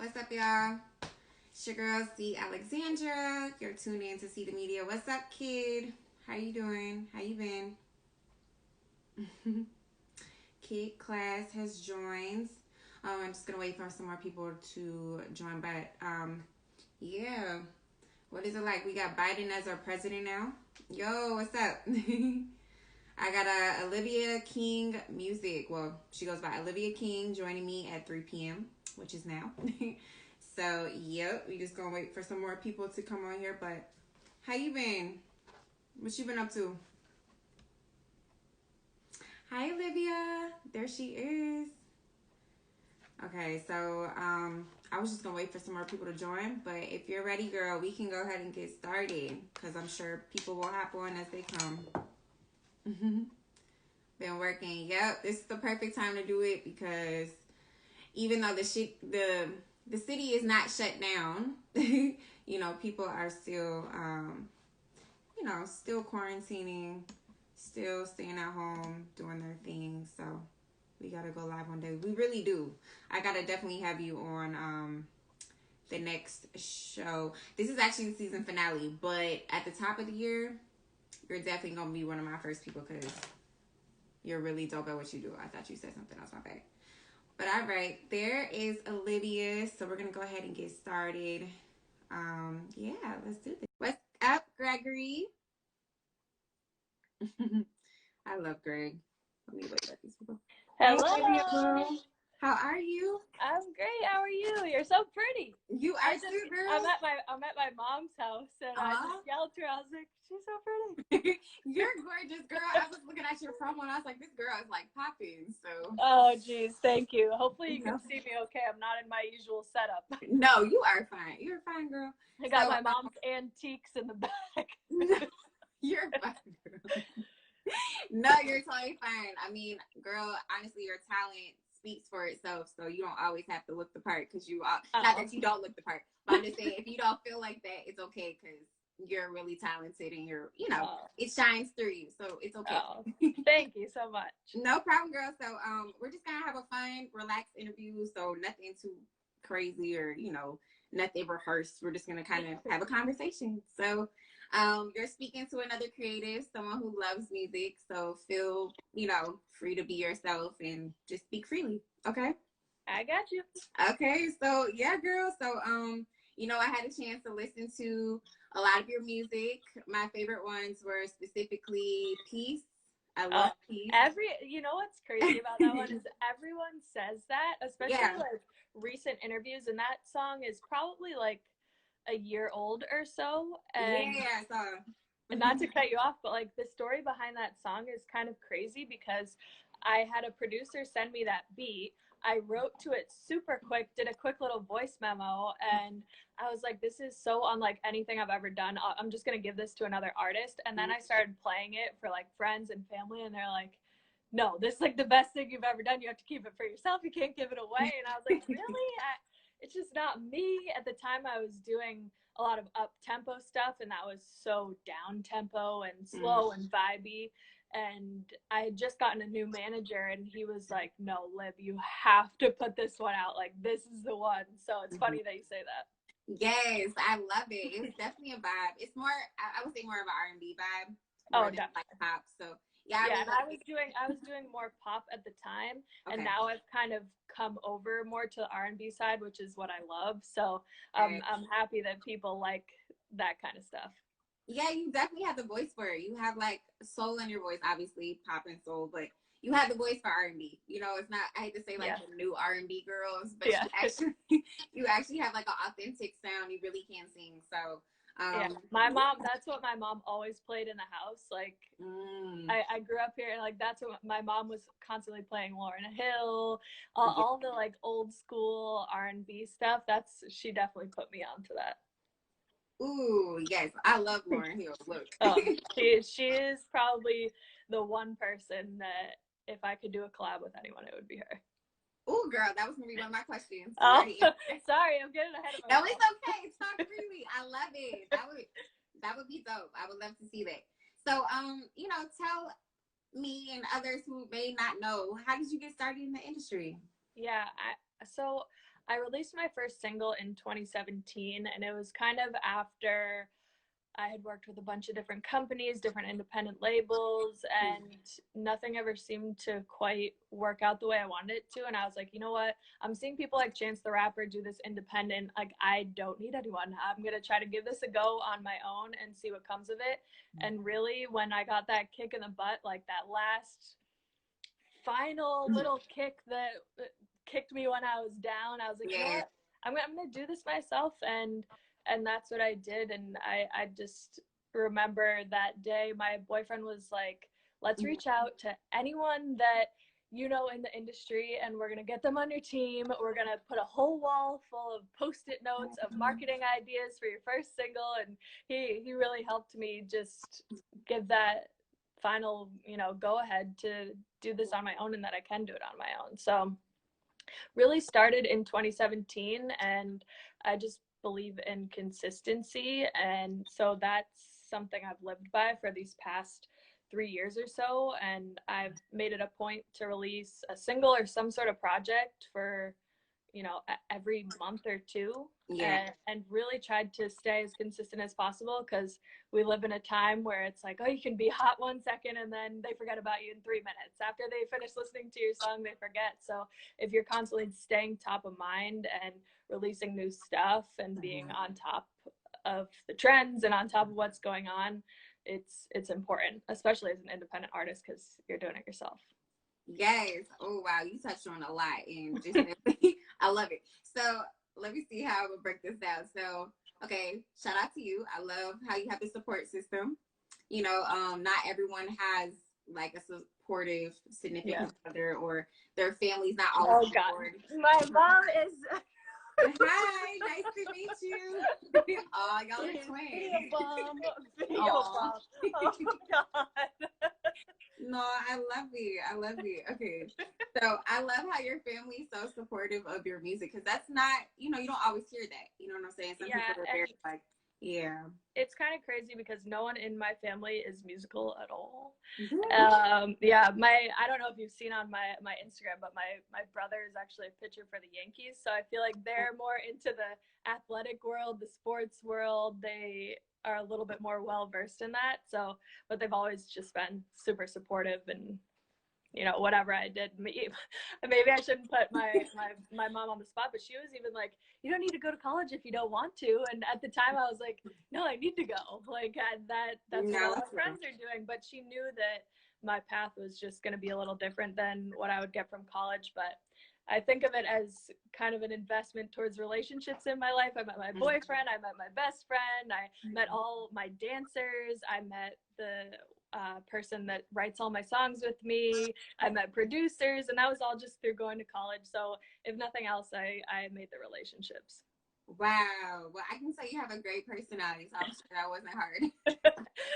What's up, y'all? It's your girl, C. Alexandra. You're tuned in to See the Media. What's up, kid? How you doing? How you been? Kid class has joined. I'm just gonna wait for some more people to join, but yeah. What is it like? We got Biden as our president now. Yo, what's up? I got Olivia King music. Well, she goes by Olivia King joining me at 3 p.m., which is now. So, yep, we just gonna wait for some more people to come on here. But how you been? What you been up to? Hi, Olivia. There she is. Okay, so I was just gonna wait for some more people to join. But if you're ready, girl, we can go ahead and get started because I'm sure people will hop on as they come. Been working. Yep, this is the perfect time to do it because even though the city is not shut down, people are still still quarantining, still staying at home, doing their thing. So we gotta go live one day. We really do. I gotta definitely have you on the next show. This is actually the season finale, but at the top of the year, you're definitely gonna be one of my first people because you're really dope at what you do. I thought you said something else, my bad. But all right, there is Olivia. So we're gonna go ahead and get started. Yeah, let's do this. What's up, Gregory? I love Greg. Let me wait at these people. Hello. Hey, Olivia, girl. How are you? I'm great. How are you? You're so pretty. You are too, girl. I'm at my mom's house and I just yelled to her. I was like, she's so pretty. You're gorgeous, girl. I was looking at your promo and I was like, this girl is like popping. So. Oh, geez, thank you. Hopefully you can see me okay. I'm not in my usual setup. No, you are fine. You're fine, girl. I got my mom's antiques in the back. You're fine, girl. No, you're totally fine. I mean, girl, honestly, your talent speaks for itself, so you don't always have to look the part because not that you don't look the part, but I'm just saying if you don't feel like that, it's okay because you're really talented and it shines through you, so it's okay. Oh, thank you so much. No problem, girl. So we're just gonna have a fun, relaxed interview, so nothing too crazy or nothing rehearsed. We're just gonna kind of have a conversation. So you're speaking to another creative, someone who loves music, so feel free to be yourself and just speak freely. Okay, I got you. Okay, so yeah, girl. So I had a chance to listen to a lot of your music. My favorite ones were specifically Peace. I love Peace. What's crazy about that one is everyone says that, especially like recent interviews, and that song is probably like a year old or so. And and not to cut you off, but like the story behind that song is kind of crazy because I had a producer send me that beat. I wrote to it super quick, did a quick little voice memo, and I was like, this is so unlike anything I've ever done. I'm just going to give this to another artist. And then I started playing it for like friends and family, and they're like, no, this is like the best thing you've ever done. You have to keep it for yourself. You can't give it away. And I was like, really? It's just not me. At the time, I was doing a lot of up-tempo stuff, and that was so down-tempo and slow and vibey. And I had just gotten a new manager, and he was like, no, Liv, you have to put this one out. Like, this is the one. So it's funny that you say that. Yes, I love it. It's definitely a vibe. It's more, I would say more of an R&B vibe. Oh, definitely. Like pop. So yeah, and I was doing more pop at the time, and now I've kind of come over more to the R&B side, which is what I love. So I'm happy that people like that kind of stuff. Yeah, you definitely have the voice for it. You have like soul in your voice, obviously pop and soul, but you have the voice for R&B. It's not, I hate to say like the new R&B girls, but you actually have like an authentic sound. You really can sing. So my mom, that's what my mom always played in the house. Like I grew up here, and like that's what my mom was constantly playing. Lauryn Hill, all the like old school R&B stuff. She definitely put me onto that. Ooh, yes, I love Lauryn Hill. Look, she is probably the one person that if I could do a collab with anyone, it would be her. Ooh, girl, that was gonna be one of my questions. Sorry, I'm getting ahead of myself. No, it's okay. Talk freely. I love it. That would be dope. I would love to see that. So, tell me and others who may not know, how did you get started in the industry? Yeah, so I released my first single in 2017, and it was kind of after I had worked with a bunch of different companies, different independent labels, and nothing ever seemed to quite work out the way I wanted it to. And I was like, you know what? I'm seeing people like Chance the Rapper do this independent. Like, I don't need anyone. I'm going to try to give this a go on my own and see what comes of it. And really, when I got that kick in the butt, like that last final little kick that kicked me when I was down, I was like, you know what? I'm gonna do this myself, and that's what I did. And I just remember that day my boyfriend was like, let's reach out to anyone that you know in the industry, and we're gonna get them on your team. We're gonna put a whole wall full of post-it notes of marketing ideas for your first single. And he really helped me just give that final, you know, go ahead to do this on my own, and that I can do it on my own. So really started in 2017, and I just believe in consistency. And so that's something I've lived by for these past 3 years or so. And I've made it a point to release a single or some sort of project for, you know, every month or two. And really tried to stay as consistent as possible, because we live in a time where it's like, oh, you can be hot 1 second and then they forget about you in 3 minutes. After they finish listening to your song, they forget. So if you're constantly staying top of mind and releasing new stuff and being on top of the trends and on top of what's going on, it's important, especially as an independent artist, because you're doing it yourself. Yes. Oh, wow. You touched on a lot, and just I love it. So let me see how I would break this down. So, okay, shout out to you. I love how you have the support system. You know, not everyone has like a supportive significant other, or their family's not always supportive. My mom is hi, nice to meet you. Oh, y'all are twins. Video bomb. Oh God. No, I love it. Okay. So I love how your family's so supportive of your music, because that's not, you know, you don't always hear that. You know what I'm saying? Some people are very like, yeah. It's kind of crazy because no one in my family is musical at all. Yeah. I don't know if you've seen on my Instagram, but my brother is actually a pitcher for the Yankees. So I feel like they're more into the athletic world, the sports world. They are a little bit more well versed in that. So, but they've always just been super supportive, and you know, whatever I did, maybe I shouldn't put my mom on the spot, but she was even like, you don't need to go to college if you don't want to. And at the time I was like, no, I need to go. Like that's what a lot of friends are doing. But she knew that my path was just going to be a little different than what I would get from college. But I think of it as kind of an investment towards relationships in my life. I met my boyfriend, I met my best friend, I met all my dancers, I met the person that writes all my songs with me, I met producers, and that was all just through going to college. So if nothing else, I made the relationships. Wow. Well, I can tell you have a great personality, so I'm sure that wasn't hard.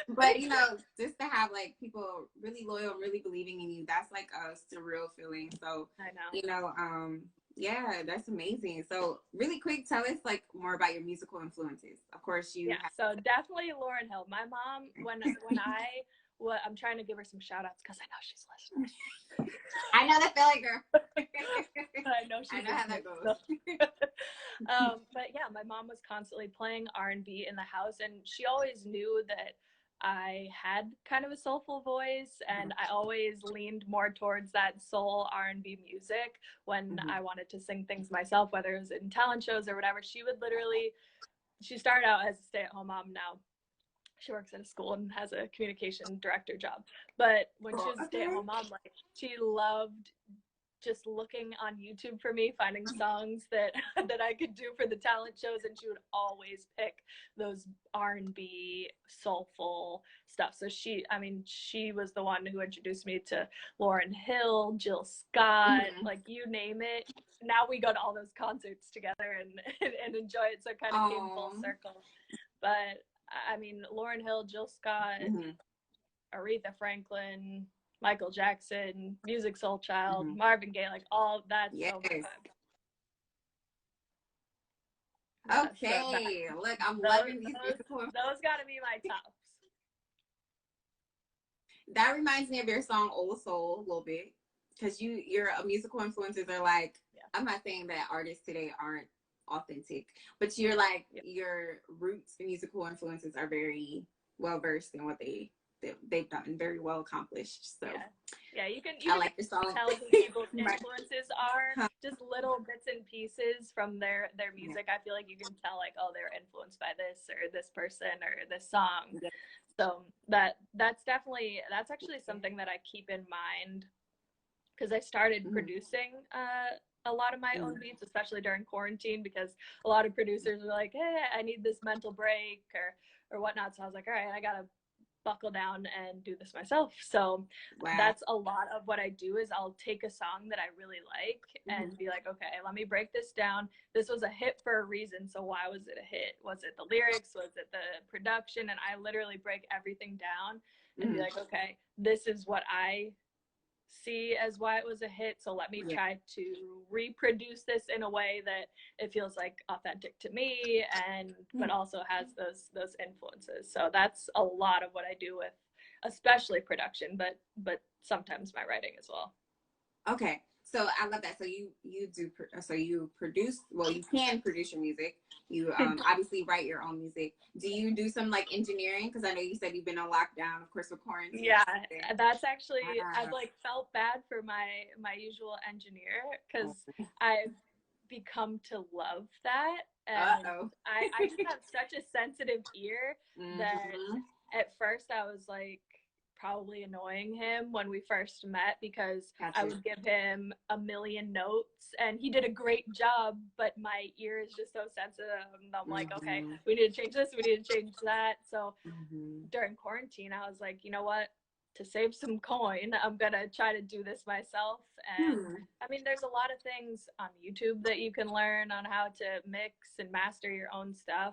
But, you know, just to have, like, people really loyal, really believing in you, that's, like, a surreal feeling. So, I know. You know, yeah, that's amazing. So, really quick, tell us, like, more about your musical influences. Of course, so definitely Lauryn Hill. My mom, when I'm trying to give her some shout-outs because I know she's listening. I know that feeling, girl. I know how that goes. But yeah, my mom was constantly playing R&B in the house, and she always knew that I had kind of a soulful voice, and I always leaned more towards that soul R&B music when I wanted to sing things myself, whether it was in talent shows or whatever. She started out as a stay-at-home mom. Now she works at a school and has a communication director job. But when she was a stay-at-home mom, like, she loved just looking on YouTube for me, finding songs that I could do for the talent shows, and she would always pick those R&B soulful stuff. So she was the one who introduced me to Lauryn Hill, Jill Scott, like you name it. Now we go to all those concerts together and enjoy it. So it kind of came full circle. But I mean, Lauryn Hill, Jill Scott, Aretha Franklin, Michael Jackson, Music Soul Child, Marvin Gaye, like all that. So okay, look, I'm loving these musical. Those gotta be my tops. That reminds me of your song Old Soul a little bit. because your musical influences are like, I'm not saying that artists today aren't authentic, but you're like, your roots musical influences are very well versed in what they've done, very well accomplished. So you can I like your song. tell who people's influences are, just little bits and pieces from their music. I feel like you can tell, like, oh, they're influenced by this or this person or this song. So that's actually something that I keep in mind, because I started producing a lot of my own beats, especially during quarantine, because a lot of producers were like, hey, I need this mental break or whatnot. So I was like, all right, I gotta buckle down and do this myself. So that's a lot of what I do, is I'll take a song that I really like and be like, okay, let me break this down. This was a hit for a reason. So why was it a hit? Was it the lyrics? Was it the production? And I literally break everything down and be like, okay, this is what I see as why it was a hit, so let me try to reproduce this in a way that it feels like authentic to me, and but also has those influences. So that's a lot of what I do with especially production, but sometimes my writing as well. Okay, so I love that. So you produce, well, you can produce your music. You obviously write your own music. Do you do some like engineering? Because I know you said you've been on lockdown, of course, with quarantine. Yeah, that's actually, I've like felt bad for my usual engineer, because I've become to love that, and I just have such a sensitive ear that at first I was like probably annoying him when we first met, because I would give him a million notes and he did a great job, but my ear is just so sensitive, and I'm like, okay, we need to change this, we need to change that. So during quarantine I was like, you know what, to save some coin, I'm gonna try to do this myself. And I mean, there's a lot of things on YouTube that you can learn on how to mix and master your own stuff,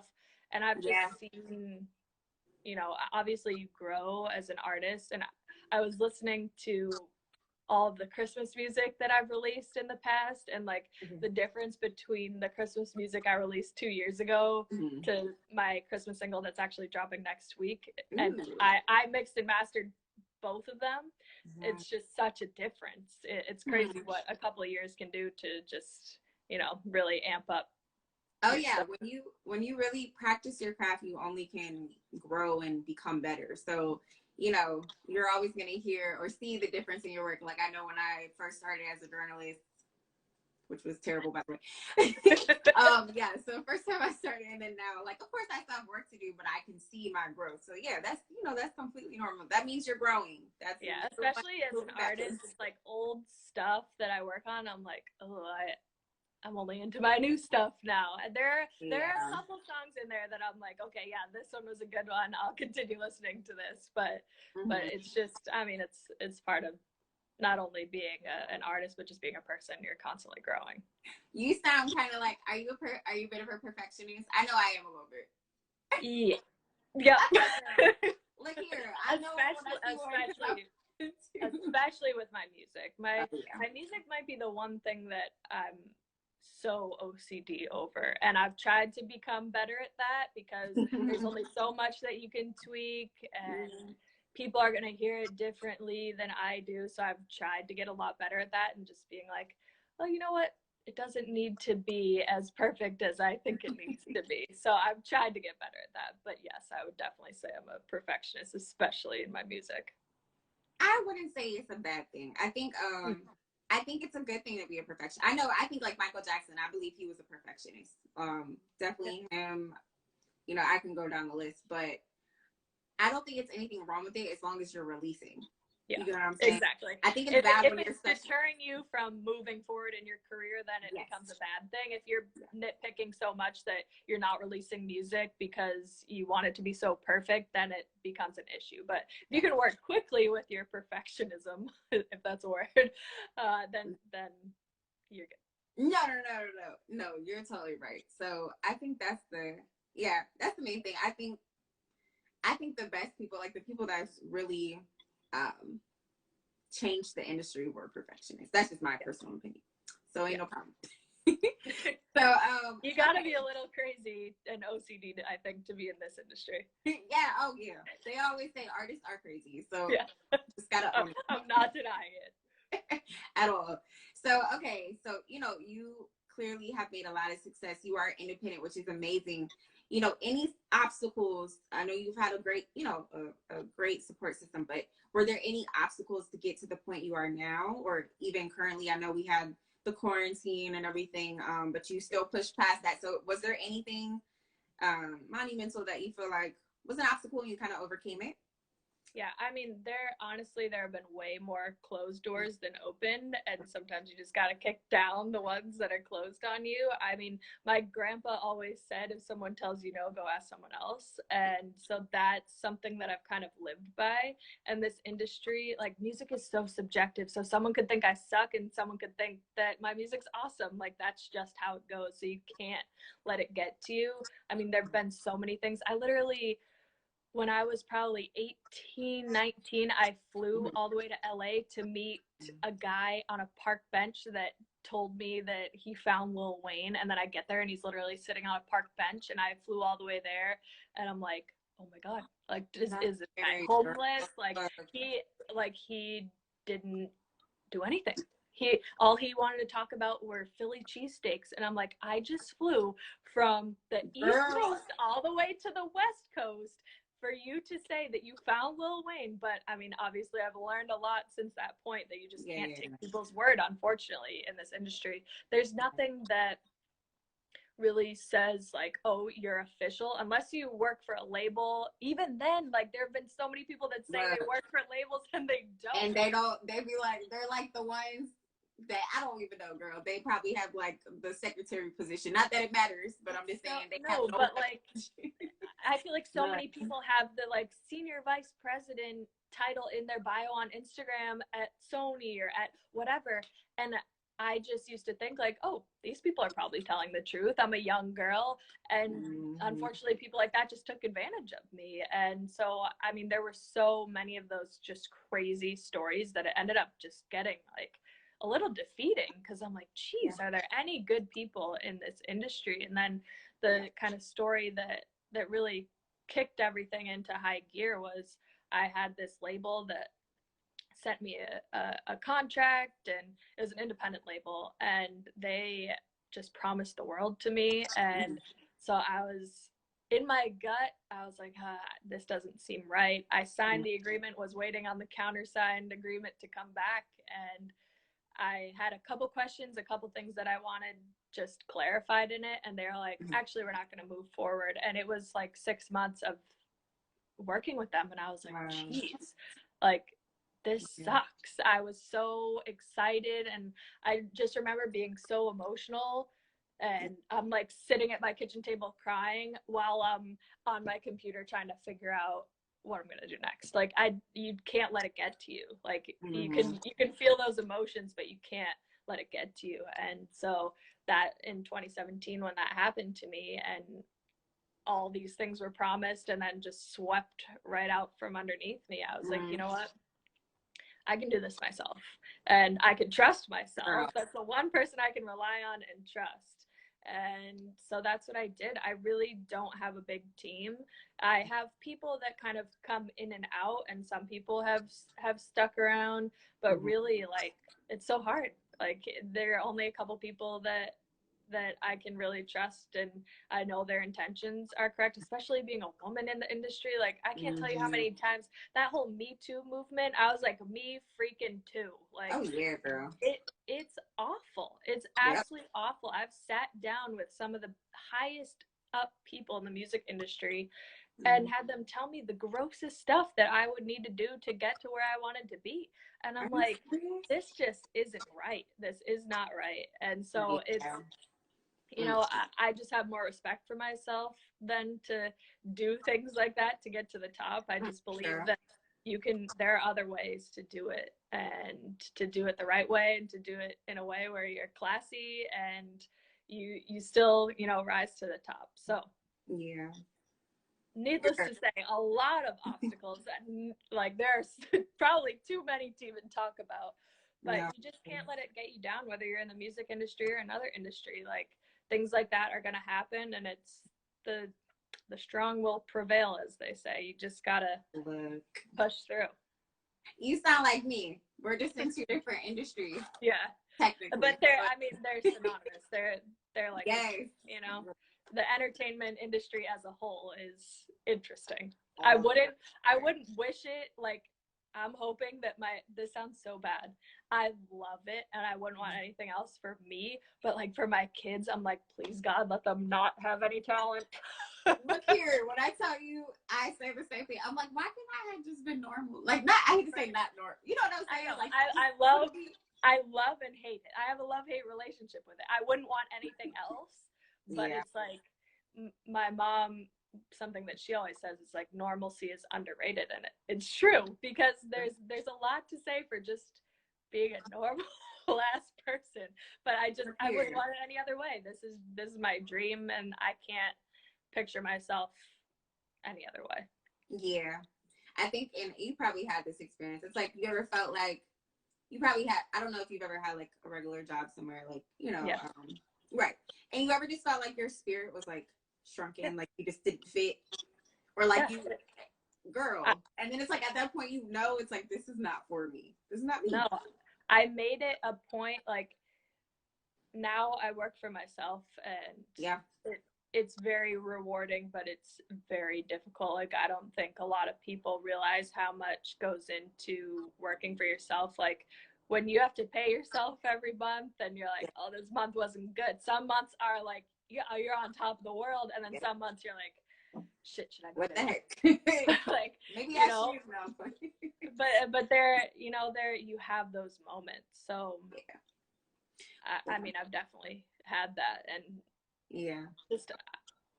and I've just seen, you know, obviously you grow as an artist. And I was listening to all of the Christmas music that I've released in the past, and like the difference between the Christmas music I released 2 years ago to my Christmas single that's actually dropping next week. And I mixed and mastered both of them. It's just such a difference. It's crazy what a couple of years can do to just, you know, really amp up. Oh yeah, when you really practice your craft, you only can grow and become better. So, you know, you're always going to hear or see the difference in your work. Like I know when I first started as a journalist, which was terrible, by the way. So first time I started, and then now, like, of course I still have work to do, but I can see my growth. So yeah, that's, you know, that's completely normal. That means you're growing. That's especially as an artist, it's like old stuff that I work on, I'm like, oh, I'm only into my new stuff now. And there are a couple songs in there that I'm like, okay, yeah, this one was a good one, I'll continue listening to this. But it's just, I mean, it's part of not only being an artist, but just being a person. You're constantly growing. You sound kind of like, are you a bit of a perfectionist? I know I am a little bit. Yeah. Look here, I know especially with my music. My music might be the one thing that I'm so OCD over, and I've tried to become better at that, because there's only so much that you can tweak, and people are going to hear it differently than I do. So I've tried to get a lot better at that, and just being like, well, you know what, it doesn't need to be as perfect as I think it needs to be. So I've tried to get better at that. But yes, I would definitely say I'm a perfectionist, especially in my music. I wouldn't say it's a bad thing. I think it's a good thing to be a perfectionist. I think like Michael Jackson, I believe he was a perfectionist. Definitely him. You know, I can go down the list, but I don't think it's anything wrong with it as long as you're releasing. Yeah, you know what I'm saying? Exactly. I think it's bad when it's deterring you from moving forward in your career, then it becomes a bad thing. If you're nitpicking so much that you're not releasing music because you want it to be so perfect, then it becomes an issue. But if you can work quickly with your perfectionism, if that's a word, then you're good. No, you're totally right. So I think that's the main thing. I think the best people, like the people that's really changed the industry, were perfectionists. That's just my personal opinion. So ain't no problem. So you gotta be a little crazy and OCD, I think, to be in this industry. Yeah. Oh yeah. They always say artists are crazy. So just gotta own it. I'm not denying it. at all. So, okay. So, you clearly have made a lot of success. You are independent, which is amazing. Any obstacles? I know you've had a great, a great support system, but were there any obstacles to get to the point you are now, or even currently? I know we had the quarantine and everything, but you still pushed past that. So, was there anything monumental that you feel like was an obstacle and you kind of overcame it? Yeah, I mean, there have been way more closed doors than open, and sometimes you just got to kick down the ones that are closed on you. I mean, my grandpa always said, if someone tells you no, go ask someone else. And so that's something that I've kind of lived by. And this industry, like, music is so subjective. So someone could think I suck and someone could think that my music's awesome. Like, that's just how it goes. So you can't let it get to you. I mean, there've been so many things. I literally, when I was probably 18, 19, I flew all the way to LA to meet a guy on a park bench that told me that he found Lil Wayne. And then I get there and he's literally sitting on a park bench, and I flew all the way there. And I'm like, oh my God, like, is this guy homeless? He didn't do anything. All he wanted to talk about were Philly cheesesteaks. And I'm like, I just flew from the East Coast all the way to the West Coast for you to say that you found Lil Wayne. But I mean, obviously I've learned a lot since that point, that you just can't take people's word, unfortunately, in this industry. There's nothing that really says like, oh, you're official, unless you work for a label. Even then, like, there have been so many people that say they work for labels and they don't. And they be like, they're like the ones that I don't even know, girl. They probably have like the secretary position. Not that it matters, but I'm just saying they have no, but like I feel like so many people have the like senior vice president title in their bio on Instagram at Sony or at whatever. And I just used to think like, oh, these people are probably telling the truth. I'm a young girl. And unfortunately, people like that just took advantage of me. And so, I mean, there were so many of those just crazy stories that it ended up just getting like a little defeating, because I'm like, geez, are there any good people in this industry? And then the kind of story that really kicked everything into high gear was I had this label that sent me a contract, and it was an independent label, and they just promised the world to me. And so I was, in my gut, I was like, this doesn't seem right. I signed the agreement, was waiting on the countersigned agreement to come back, and I had a couple questions, a couple things that I wanted just clarified in it, and they're like, actually, we're not going to move forward. And it was like 6 months of working with them, and I was like, geez, like, this sucks. I was so excited, and I just remember being so emotional, and I'm like sitting at my kitchen table crying while I'm on my computer trying to figure out what I'm gonna do next. Like, you can't let it get to you. Like, you can feel those emotions, but you can't let it get to you. And so that in 2017, when that happened to me, and all these things were promised and then just swept right out from underneath me, I was like, you know what? I can do this myself, and I can trust myself. That's the one person I can rely on and trust. And so that's what I did. I really don't have a big team. I have people that kind of come in and out, and some people have stuck around, but really, like, it's so hard. Like, there are only a couple people that I can really trust, and I know their intentions are correct, especially being a woman in the industry. Like, I can't tell you how many times that whole Me Too movement, I was like, me freaking too. Like, oh yeah, girl. It's awful. It's absolutely awful. I've sat down with some of the highest up people in the music industry and had them tell me the grossest stuff that I would need to do to get to where I wanted to be. And I'm like, this just isn't right. This is not right. And so it's, you know, I just have more respect for myself than to do things like that to get to the top. I just believe that there are other ways to do it, and to do it the right way, and to do it in a way where you're classy and you still, you know, rise to the top. So needless to say, a lot of obstacles that, like, there's probably too many to even talk about, but you just can't let it get you down, whether you're in the music industry or another industry. Like, things like that are going to happen, and it's the strong will prevail, as they say. You just gotta push through. You sound like me. We're just in two different industries. Yeah. Technically. But they're synonymous. They're like, yes. You know, the entertainment industry as a whole is interesting. I wouldn't wish it, like, I'm hoping that this sounds so bad. I love it and I wouldn't want anything else for me, but like for my kids, I'm like, please God, let them not have any talent. Look here, when I tell you, I say the same thing. I'm like, why can't I have just been normal? Like, not, I hate to say not normal. You know what I'm saying? Like, I love and hate it. I have a love-hate relationship with it. I wouldn't want anything else, but it's like my mom, something that she always says is like, normalcy is underrated, and it's true, because there's a lot to say for just being a normal ass person, but I wouldn't want it any other way. This is my dream, and I can't picture myself any other way. Yeah, I think, and you probably had this experience. It's like, you ever felt like you probably had, I don't know if you've ever had like a regular job somewhere, like, you know, right, and you ever just felt like your spirit was like shrunken, like you just didn't fit, or like you, girl, and then it's like at that point, you know, it's like, this is not for me. This is not me. No, I made it a point, like, now I work for myself, and it's very rewarding, but it's very difficult. Like, I don't think a lot of people realize how much goes into working for yourself. Like, when you have to pay yourself every month and you're like, oh, this month wasn't good. Some months are like, you're on top of the world. And then some months you're like, shit, should I do what this? The heck? Like, maybe I should now. but there, you know, you have those moments. So I mean, I've definitely had that, and just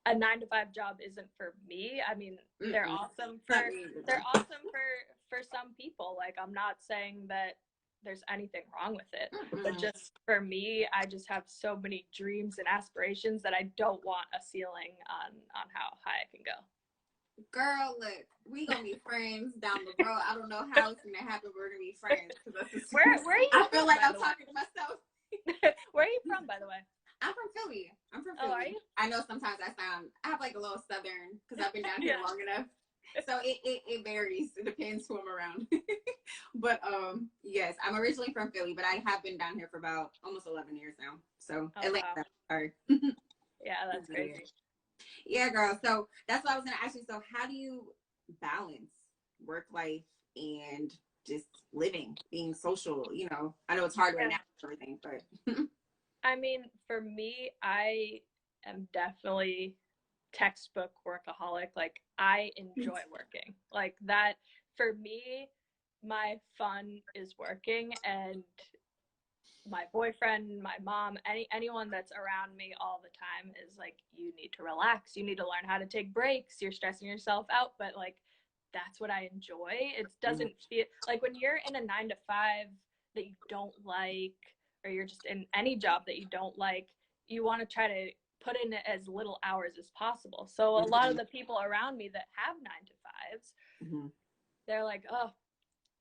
a 9-to-5 job isn't for me. I mean, they're awesome for some people. Like, I'm not saying that there's anything wrong with it, but just for me, I just have so many dreams and aspirations that I don't want a ceiling on how high I can go. Girl, look, we gonna be friends down the road. I don't know how it's gonna happen. We're gonna be friends. Where are you? I feel like I'm talking to myself. Where are you from, by the way? I'm from Philly. Oh, are you? I know sometimes I have like a little southern, because I've been down here long enough. So it varies. It depends who I'm around. But yes, I'm originally from Philly, but I have been down here for about almost 11 years now. So Atlanta. Wow. Sorry. Yeah, that's crazy. Yeah, girl. So that's what I was gonna ask you. So how do you balance work life and just living, being social? You know, I know it's hard right now for everything, but I mean, for me, I am definitely textbook workaholic. Like, I enjoy working. Like, that, for me, my fun is working, and my boyfriend, my mom, anyone that's around me all the time is like, you need to relax. You need to learn how to take breaks. You're stressing yourself out, but like, that's what I enjoy. It doesn't feel like, when you're in a 9-to-5 that you don't like, or you're just in any job that you don't like, you want to try to put in as little hours as possible. So a lot of the people around me that have 9-to-5s, they're like, oh,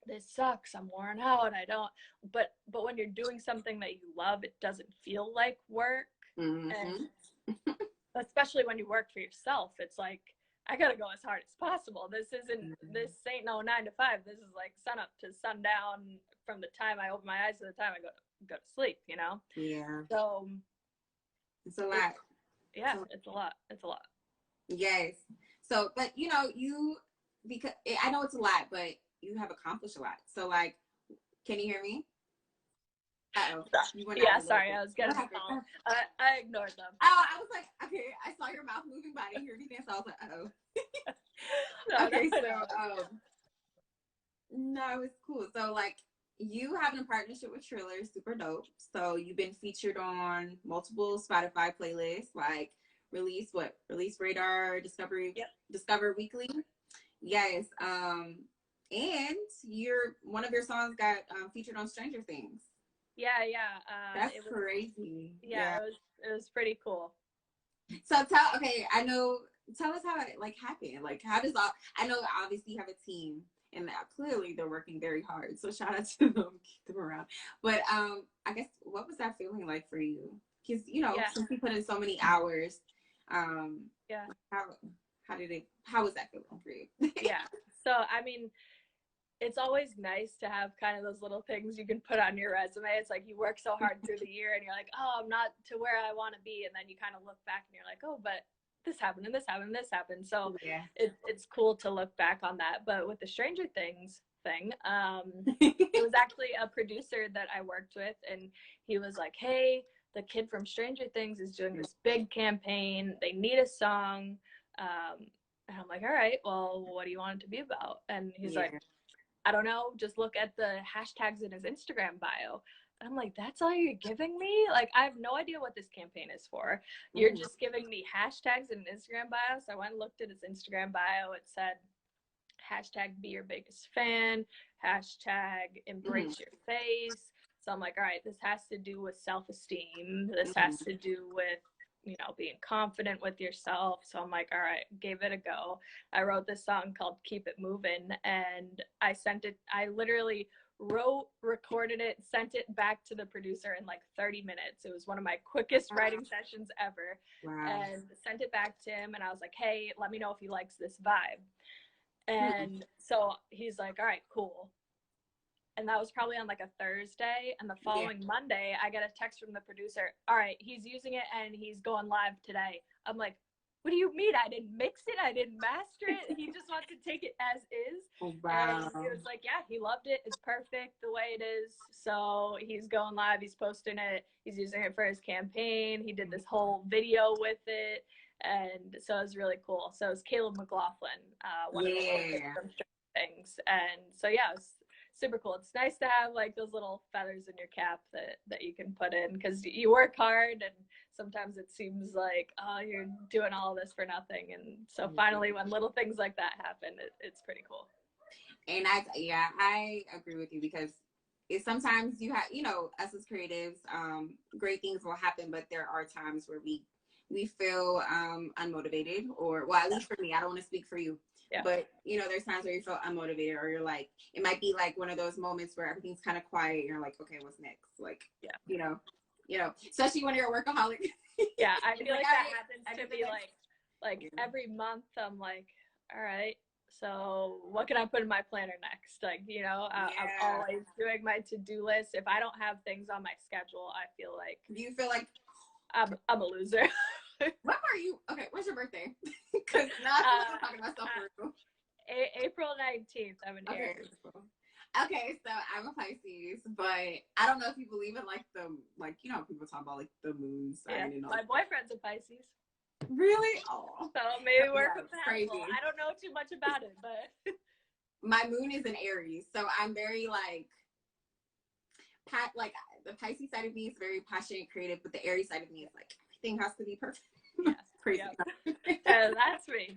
this sucks, I'm worn out, I don't, but when you're doing something that you love, it doesn't feel like work. And especially when you work for yourself, it's like, I gotta go as hard as possible. This ain't no 9-to-5. This is like sun up to sundown, from the time I open my eyes to the time I go to sleep, you know? Yeah. So it's a lot. It's a lot. Yes. So, but you know, because I know it's a lot, but you have accomplished a lot. So, like, can you hear me? Yeah, sorry, I was getting a call. I ignored them. Oh, I was like, okay, I saw your mouth moving, but I didn't hear anything, so I was like, okay, so no, it's cool. So, like, you having a partnership with Triller is super dope. So you've been featured on multiple Spotify playlists, like Release Radar, Discover Weekly. Yes. And one of your songs got featured on Stranger Things. Yeah. That's crazy. Yeah, it was pretty cool. So tell us how it like happened. Like, how does I know obviously you have a team, and clearly they're working very hard. So shout out to them, keep them around. But I guess, what was that feeling like for you? Because since you put in so many hours, how was that feeling for you? Yeah. So I mean, it's always nice to have kind of those little things you can put on your resume. It's like you work so hard through the year and you're like, oh, I'm not to where I want to be. And then you kind of look back and you're like, oh, but this happened and this happened and this happened. So it's cool to look back on that. But with the Stranger Things thing, it was actually a producer that I worked with, and he was like, hey, the kid from Stranger Things is doing this big campaign. They need a song. And I'm like, all right, well, what do you want it to be about? And he's like, I don't know, just look at the hashtags in his Instagram bio. And I'm like, that's all you're giving me? Like, I have no idea what this campaign is for. You're just giving me hashtags in an Instagram bio. So I went and looked at his Instagram bio. It said, hashtag be your biggest fan, hashtag embrace your face. So I'm like, all right, this has to do with self-esteem. This has to do with, you know, being confident with yourself. So I'm like, all right, gave it a go. I wrote this song called Keep It Moving, and I sent it, I literally wrote, recorded it, sent it back to the producer in like 30 minutes. It was one of my quickest writing sessions ever. And sent it back to him, and I was like, hey, let me know if he likes this vibe. And so he's like, all right, cool. And that was probably on like a Thursday. And the following Monday, I get a text from the producer. All right, he's using it and he's going live today. I'm like, what do you mean? I didn't mix it. I didn't master it. He just wants to take it as is. And he was like, yeah, he loved it. It's perfect the way it is. So he's going live. He's posting it. He's using it for his campaign. He did this whole video with it. And so it was really cool. So it was Caleb McLaughlin, one of the little things. And so, yeah, it was super cool. It's nice to have like those little feathers in your cap that you can put in, because you work hard and sometimes it seems like, oh, you're doing all this for nothing. And so finally, when little things like that happen, it's pretty cool. And I agree with you, because it's sometimes you have, you know, us as creatives, great things will happen, but there are times where we feel unmotivated, or, well, at least for me, I don't want to speak for you. But, you know, there's times where you feel unmotivated, or you're like, it might be like one of those moments where everything's kind of quiet. And you're like, okay, what's next? Like, you know, especially when you're a workaholic. I feel like that happens to me like every month. I'm like, all right, so what can I put in my planner next? Like, you know, I'm always doing my to-do list. If I don't have things on my schedule, I feel like, do you feel like I'm a loser? When are you? Okay, when's your birthday? Because now I'm talking about stuff for real. April 19th. I'm an Aries. Okay, so I'm a Pisces, but I don't know if you believe in like you know, people talk about like the moon sign and all. My boyfriend's a Pisces. Really? Oh. So maybe we're compatible. I don't know too much about it, but my moon is in Aries, so I'm very like the Pisces side of me is very passionate, creative, but the Aries side of me is like, everything has to be perfect. Yes, crazy. That's me.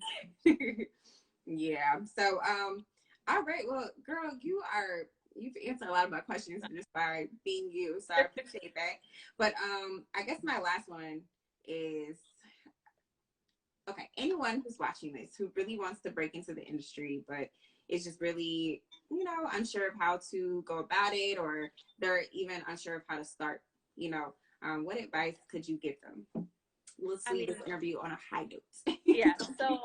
Yeah. So, all right. Well, girl, you've answered a lot of my questions just by being you. So I appreciate that. But I guess my last one is, okay, anyone who's watching this who really wants to break into the industry, but is just really, you know, unsure of how to go about it, or they're even unsure of how to start, you know, what advice could you give them? Let's leave this interview on a high note. Yeah, so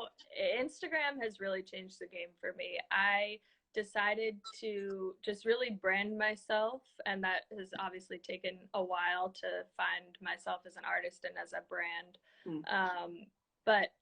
Instagram has really changed the game for me. I decided to just really brand myself, and that has obviously taken a while to find myself as an artist and as a brand. But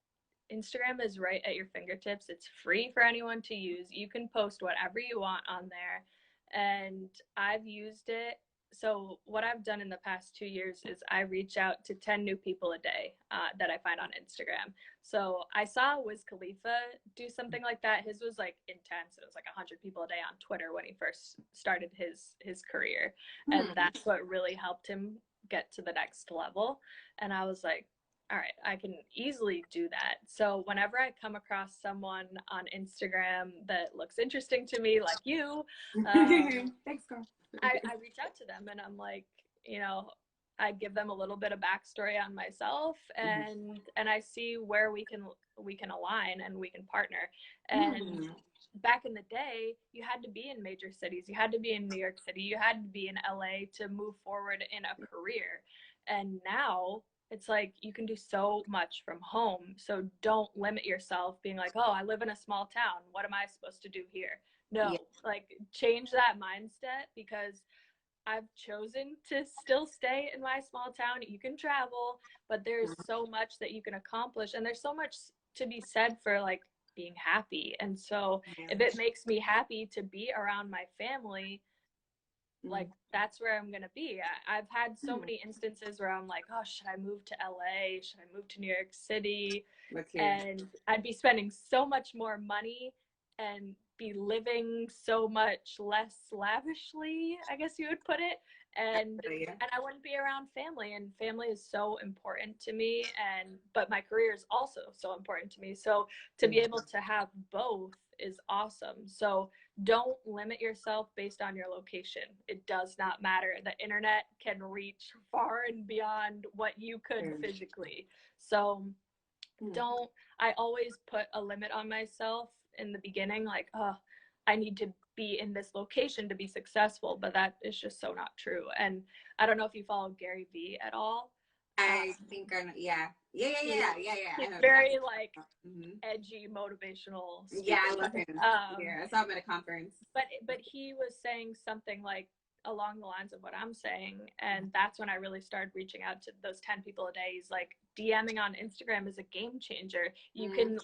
Instagram is right at your fingertips. It's free for anyone to use. You can post whatever you want on there, and I've used it. So what I've done in the past 2 years is I reach out to 10 new people a day that I find on Instagram. So I saw Wiz Khalifa do something like that. His was like intense. It was like 100 people a day on Twitter when he first started his career. And that's what really helped him get to the next level. And I was like, all right, I can easily do that. So whenever I come across someone on Instagram that looks interesting to me, like you, thanks, girl. I reach out to them and I'm like, you know, I give them a little bit of backstory on myself, and I see where we can align and we can partner. And back in the day, you had to be in major cities. You had to be in New York City. You had to be in LA to move forward in a career. And now it's like you can do so much from home. So don't limit yourself being like, oh, I live in a small town. What am I supposed to do here? No, like change that mindset, because I've chosen to still stay in my small town. You can travel, but there's so much that you can accomplish, and there's so much to be said for like being happy. And so if it makes me happy to be around my family, like that's where I'm gonna be. I've had so many instances where I'm like, oh, should I move to LA? Should I move to New York City? And I'd be spending so much more money and be living so much less lavishly, I guess you would put it. And I wouldn't be around family, and family is so important to me, but my career is also so important to me. So to be able to have both is awesome. So don't limit yourself based on your location. It does not matter. The internet can reach far and beyond what you could physically. So I always put a limit on myself in the beginning, like, oh, I need to be in this location to be successful, but that is just so not true. And I don't know if you follow Gary Vee at all. I think I know. Yeah. He's very like edgy, motivational speaker. Yeah, I love him. I saw him at a conference. But he was saying something like along the lines of what I'm saying, and that's when I really started reaching out to those 10 people a day. He's like, DMing on Instagram is a game changer. You can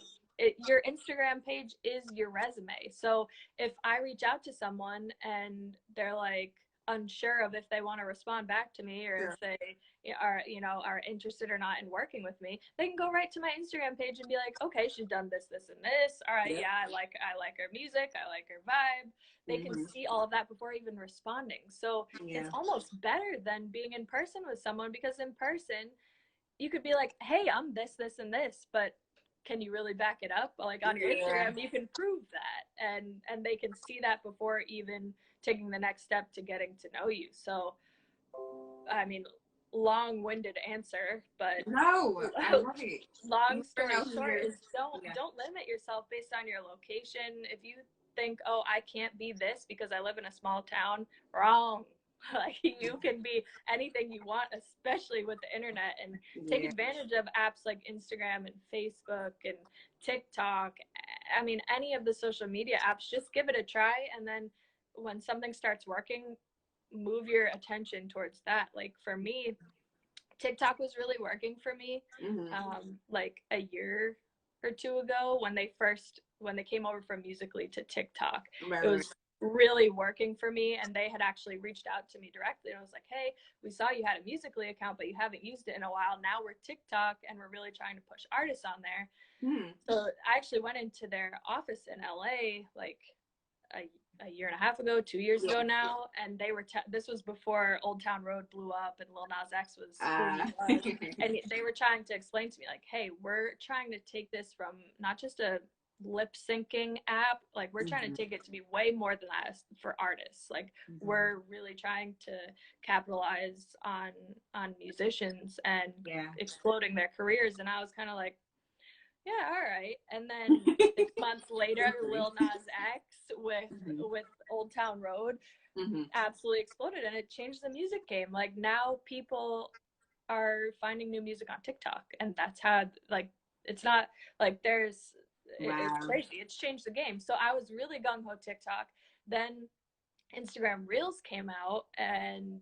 your Instagram page is your resume. So if I reach out to someone and they're like unsure of if they want to respond back to me, or if they are interested or not in working with me, they can go right to my Instagram page and be like, okay, she's done this, this, and this. All right, I like her music, I like her vibe. They can see all of that before even responding. So it's almost better than being in person with someone, because in person you could be like, hey, I'm this, this, and this, but can you really back it up? Like on your Instagram, you can prove that, and they can see that before even taking the next step to getting to know you. So, I mean, long-winded answer, but no, I love it. Long story short is don't limit yourself based on your location. If you think, oh, I can't be this because I live in a small town, wrong. Like you can be anything you want, especially with the internet, and take advantage of apps like Instagram and Facebook and TikTok. I mean, any of the social media apps, just give it a try, and then when something starts working, move your attention towards that. Like for me, TikTok was really working for me like a year or two ago when they came over from Musical.ly to TikTok. It was really working for me, and they had actually reached out to me directly, and I was like, hey, we saw you had a Musical.ly account, but you haven't used it in a while. Now we're TikTok, and we're really trying to push artists on there. So I actually went into their office in LA like a year and a half ago, 2 years ago now, and they were this was before Old Town Road blew up and Lil Nas X was and they were trying to explain to me like, hey, we're trying to take this from not just a lip syncing app, like we're trying to take it to be way more than that for artists. Like we're really trying to capitalize on musicians and exploding their careers. And I was kind of like, yeah, all right. And then 6 months later, Lil Nas X with Old Town Road absolutely exploded, and it changed the music game. Like now people are finding new music on TikTok, and that's how, like, it's not like it's crazy. It's changed the game. So I was really gung-ho TikTok. Then Instagram Reels came out, and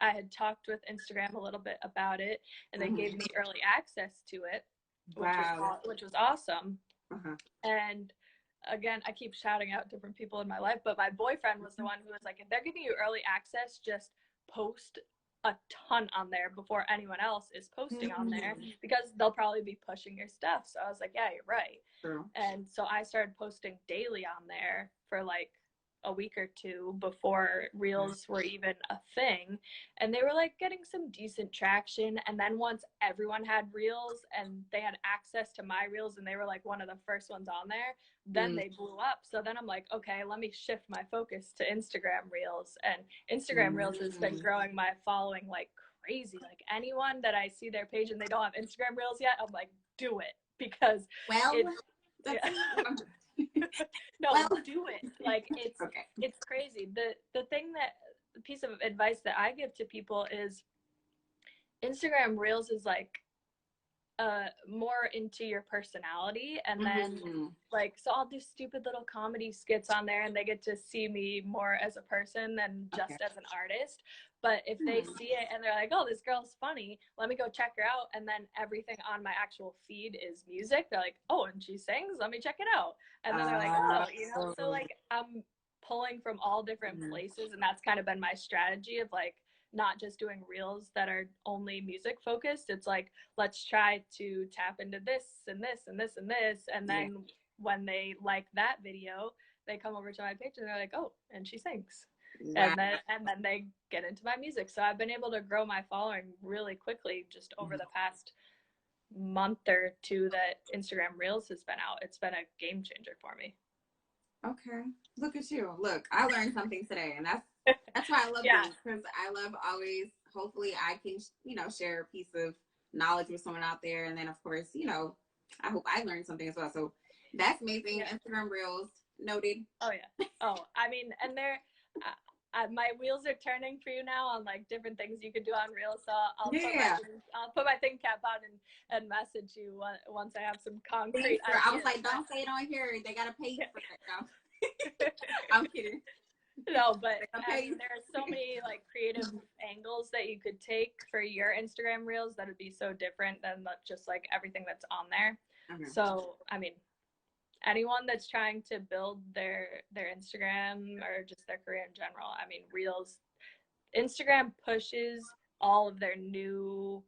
I had talked with Instagram a little bit about it, and they gave me early access to it, which was awesome. And again, I keep shouting out different people in my life, but my boyfriend was the one who was like, if they're giving you early access, just post a ton on there before anyone else is posting on there, because they'll probably be pushing your stuff. So I was like, yeah, you're right. True. And so I started posting daily on there for like a week or two before Reels were even a thing, and they were like getting some decent traction. And then once everyone had Reels and they had access to my Reels, and they were like one of the first ones on there, then they blew up. So then I'm like, okay, let me shift my focus to Instagram Reels, and Instagram Reels has been growing my following like crazy. Like anyone that I see their page and they don't have Instagram Reels yet, I'm like, do it, because no, do it. Like it's crazy. The piece of advice that I give to people is Instagram Reels is like more into your personality, and then like, so I'll do stupid little comedy skits on there, and they get to see me more as a person than just as an artist. But if they see it and they're like, oh, this girl's funny, let me go check her out, and then everything on my actual feed is music, they're like, oh, and she sings, let me check it out. And then they're like, oh, you know, so like I'm pulling from all different places, and that's kind of been my strategy of like not just doing reels that are only music focused. It's like, let's try to tap into this and this and this and this, and then when they like that video, they come over to my page and they're like, oh, and she sings. Wow. And then they get into my music. So I've been able to grow my following really quickly just over the past month or two that Instagram Reels has been out. It's been a game changer for me. Okay, look at you. Look, I learned something today, and that's why I love this, because I love always, hopefully I can, you know, share a piece of knowledge with someone out there. And then of course, you know, I hope I learned something as well. So that's amazing. Instagram Reels, noted. Oh yeah. Oh, I mean, and they're my wheels are turning for you now on like different things you could do on Reels. So I'll put my think cap on and message you once I have some concrete ideas. I was like, don't say it on here. They gotta pay you for it. No. I'm kidding. No, but I mean, there are so many like creative angles that you could take for your Instagram Reels that would be so different than just like everything that's on there. So I mean, anyone that's trying to build their Instagram or just their career in general, I mean, Reels, Instagram pushes all of their new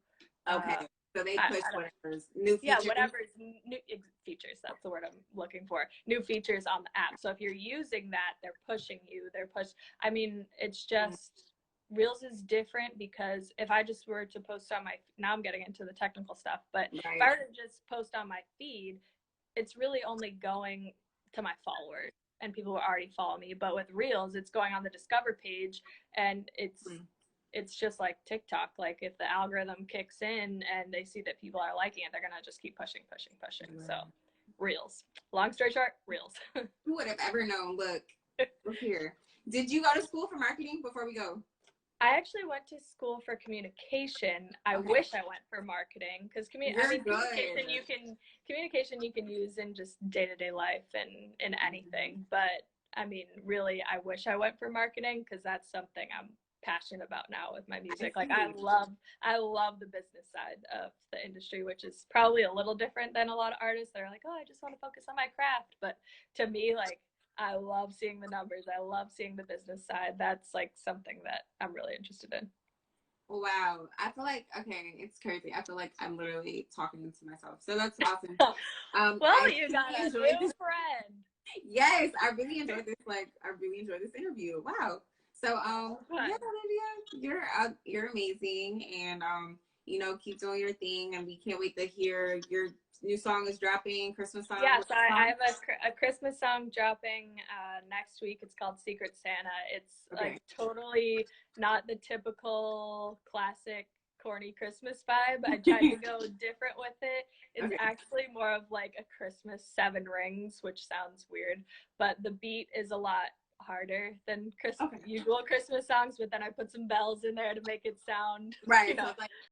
so they push whatever's new features. Yeah, whatever's new features. That's the word I'm looking for. New features on the app. So if you're using that, they're pushing you. I mean, it's just Reels is different because if I just were to post on now I'm getting into the technical stuff, but if I were to just post on my feed, it's really only going to my followers and people who already follow me. But with Reels, it's going on the Discover page, and it's just like TikTok. Like if the algorithm kicks in and they see that people are liking it, they're gonna just keep pushing. So Reels. Long story short, Reels. Who would have ever known? Look here. Did you go to school for marketing before we go? I actually went to school for communication. I wish I went for marketing because communication you can use in just day-to-day life and in anything. But I mean, really, I wish I went for marketing because that's something I'm passionate about now with my music. Like I love the business side of the industry, which is probably a little different than a lot of artists that are like, oh, I just want to focus on my craft. But to me, like, I love seeing the numbers. I love seeing the business side. That's like something that I'm really interested in. Wow. I feel like, okay, it's crazy. I feel like I'm literally talking to myself. So that's awesome. Well, you got a new friend. Yes, I really enjoyed this. I really enjoyed this interview. Wow. So, yeah, Olivia, you're amazing, and you know, keep doing your thing, and we can't wait to hear your new song is dropping, Christmas song. Yes, I have a Christmas song dropping next week. It's called Secret Santa. It's like totally not the typical classic corny Christmas vibe. I tried to go different with it. It's actually more of like a Christmas 7 Rings, which sounds weird, but the beat is a lot harder than usual Christmas songs, but then I put some bells in there to make it sound right. You know, so it's like